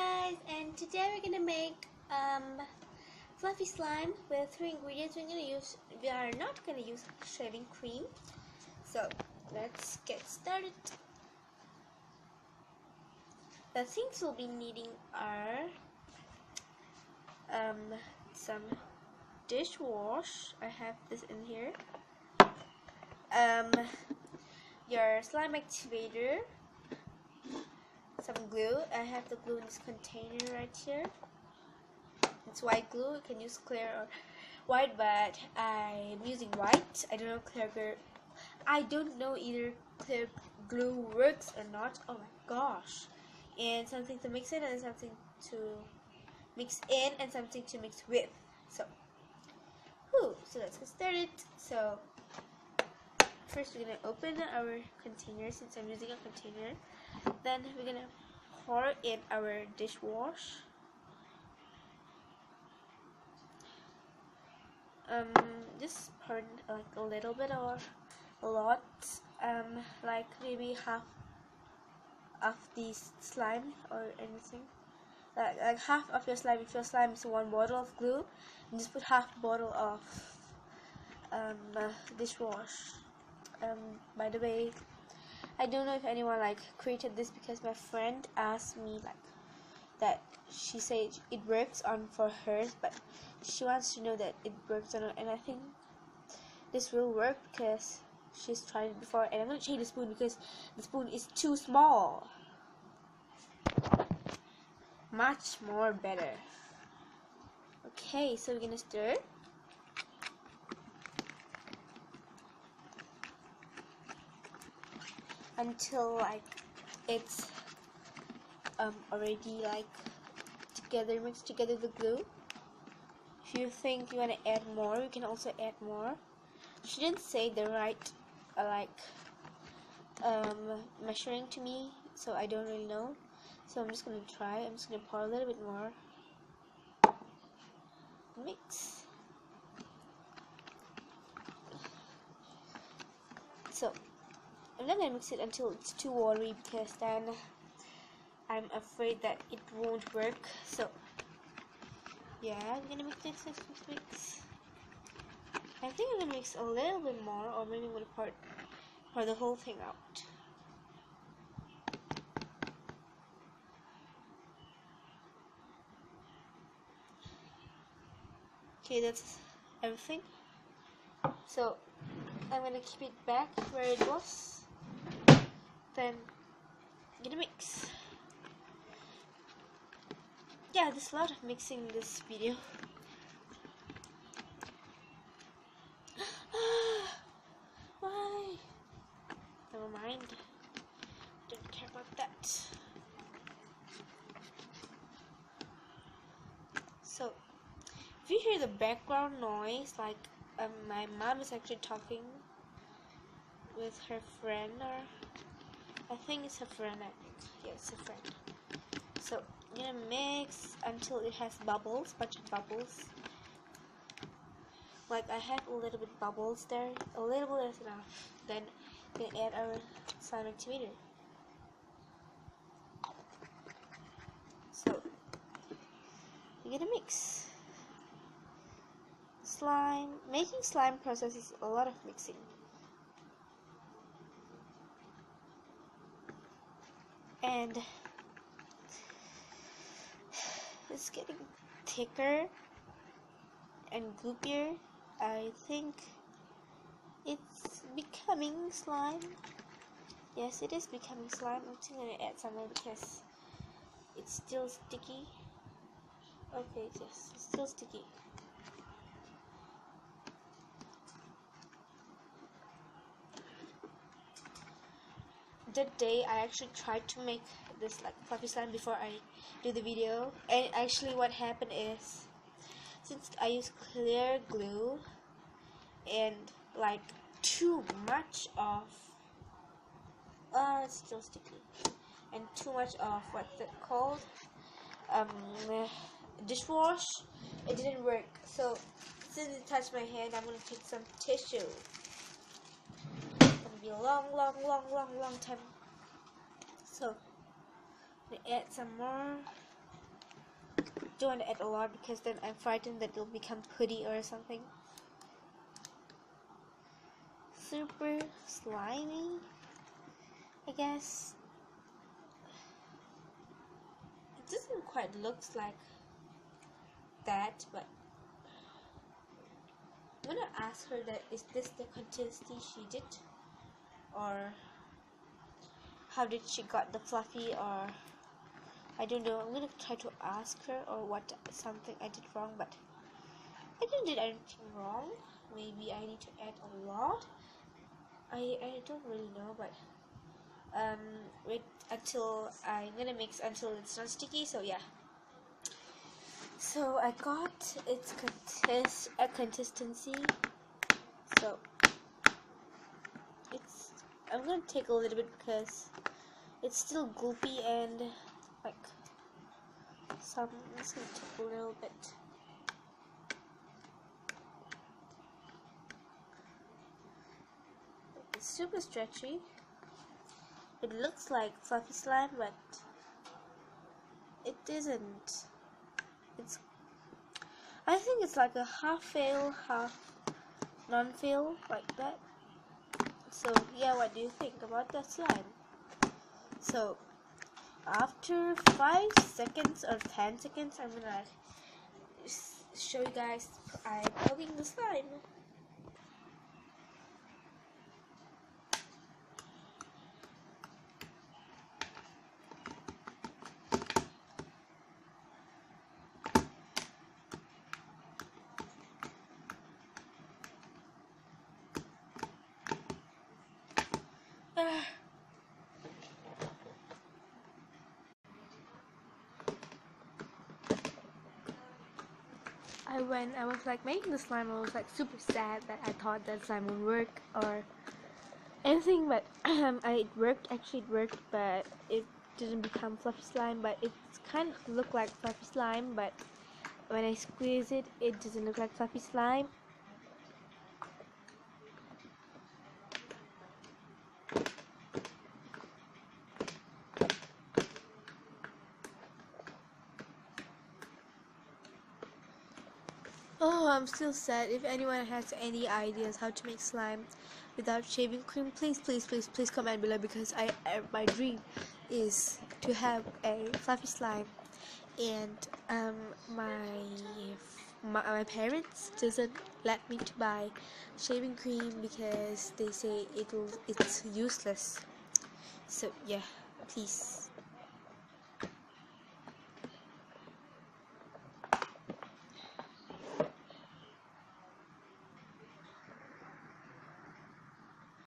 guys, and today we're gonna make fluffy slime with 3 ingredients. We are not gonna use shaving cream. So let's get started. The things we'll be needing are some dishwash. I have this in here. Your slime activator. Some glue. I have the glue in this container right here. It's white glue. You can use clear or white, but I'm using white. I don't know I don't know either clear glue works or not. Oh my gosh! And something to mix in, and something to mix in, and something to mix with. So let's get started. So first we're gonna open our container, since I'm using a container. Then we're gonna pour in our dishwash. Just pour like a little bit or a lot. Like maybe half of the slime or anything. Like half of your slime. If your slime is 1 bottle of glue, and just put half bottle of dishwash. By the way, I don't know if anyone created this, because my friend asked me that she said it works on for hers, but she wants to know that it works on her, and I think this will work because she's tried it before. And I'm going to change the spoon because the spoon is too small. Much more better. Okay, so we're gonna stir. Until it's already together, mixed together the glue. If you think you want to add more, you can also add more. She didn't say the right measuring to me, so I don't really know. So I'm just gonna try. I'm just gonna pour a little bit more. Mix. So I'm not gonna mix it until it's too watery, because then I'm afraid that it won't work. So yeah, I'm gonna mix. I think I'm gonna mix a little bit more, or maybe I'm gonna pour the whole thing out. Okay, that's everything. So I'm gonna keep it back where it was. Then I'm gonna mix. Yeah, there's a lot of mixing in this video. Why? Never mind. Don't care about that. So if you hear the background noise, my mom is actually talking with her friend, or I think it's her friend. Yeah, it's a friend. So I'm gonna mix until it has bubbles, bunch of bubbles. I have a little bit bubbles there. A little bit is enough. Then we add our slime activator. So we're gonna mix. Making slime process is a lot of mixing. And it's getting thicker and goopier. I think it's becoming slime. Yes, it is becoming slime. I'm still gonna add some more because it's still sticky. Okay, yes, it's still sticky. That day I actually tried to make this fluffy slime before I do the video, and actually what happened is, since I use clear glue and too much of it's still sticky, and too much of what's it called, dishwash, it didn't work. So since it touched my hand, I'm gonna take some tissue. Be a long time. So we add some more don't want to add a lot because then I'm frightened that it'll become putty or something. Super slimy, I guess. It doesn't quite look like that, but I'm gonna ask her that is this the consistency she did, or how did she got the fluffy, or I don't know. I'm gonna try to ask her or what something I did wrong, but I didn't do anything wrong. Maybe I need to add a lot. I don't really know, but wait until I'm gonna mix until it's not sticky. So yeah. So I got its consistency. So I'm gonna take a little bit because it's still gloopy and like some. I'm just gonna take a little bit. It's super stretchy. It looks like fluffy slime, but it isn't. I think it's like a half fail, half non-fail, like that. So yeah, what do you think about that slime? So after 5 seconds or 10 seconds, I'm gonna show you guys I'm poking the slime. When I was like making the slime, I was like super sad that I thought that slime would work or anything, but it worked. Actually, it worked, but it didn't become fluffy slime. But it kind of looked like fluffy slime, but when I squeeze it, it doesn't look like fluffy slime. Oh, I'm still sad. If anyone has any ideas how to make slime without shaving cream, please comment below, because my dream is to have a fluffy slime, and my parents doesn't let me to buy shaving cream because they say it's useless. So yeah, please.